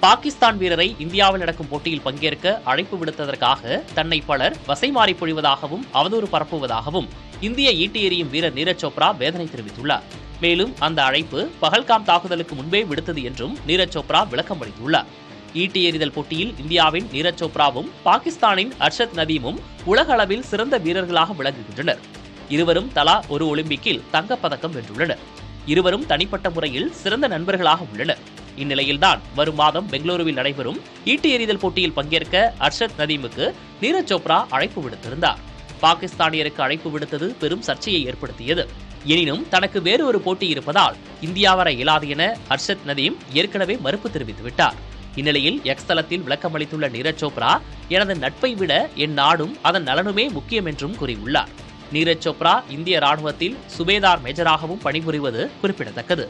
பாகிஸ்தான் வீரரை இந்தியாவில் நடக்கும் போட்டியில் பங்கேற்க அழைப்பு விடுத்ததற்காக தன்னை பலர் வசைமாறி பொழிவதாகவும் அவதூறு பரப்புவதாகவும் இந்திய ஈட்டி எறியும் வீரர் நீரஜ் சோப்ரா வேதனை தெரிவித்துள்ளார். மேலும் அந்த அழைப்பு பஹல்காம் தாக்குதலுக்கு முன்பே விடுத்தது என்றும் நீரஜ் சோப்ரா விளக்கம் அளித்துள்ளார். ஈட்டி எறிதல் போட்டியில் இந்தியாவின் நீரஜ் சோப்ராவும் பாகிஸ்தானின் அர்ஷத் நதீமும் உலக அளவில் சிறந்த வீரர்களாக விளங்குகின்றனர். இருவரும் தலா ஒரு ஒலிம்பிக்கில் தங்கப்பதக்கம் வென்றுள்ளனர். இருவரும் தனிப்பட்ட முறையில் சிறந்த நண்பர்களாக உள்ளனர். இந்நிலையில்தான் வரும் மாதம் பெங்களூருவில் நடைபெறும் ஈட்டி எறிதல் போட்டியில் பங்கேற்க அர்ஷத் நதீமுக்கு நீரஜ் சோப்ரா அழைப்பு விடுத்திருந்தார். பாகிஸ்தானியருக்கு அழைப்பு விடுத்தது பெரும் சர்ச்சையை ஏற்படுத்தியது. எனினும் தனக்கு வேறு ஒரு போட்டி இருப்பதால் இந்தியா வர இயலாது என அர்ஷத் நதீம் ஏற்கனவே மறுப்பு தெரிவித்துவிட்டார். இந்நிலையில் எக்ஸ் தளத்தில் விளக்கமளித்துள்ள நீரஜ் சோப்ரா, எனது நட்பை விட என் நாடும் அதன் நலனுமே முக்கியம் என்றும் கூறியுள்ளார். நீரஜ் சோப்ரா இந்திய ராணுவத்தில் சுபேதார் மேஜராகவும் பணிபுரிவது குறிப்பிடத்தக்கது.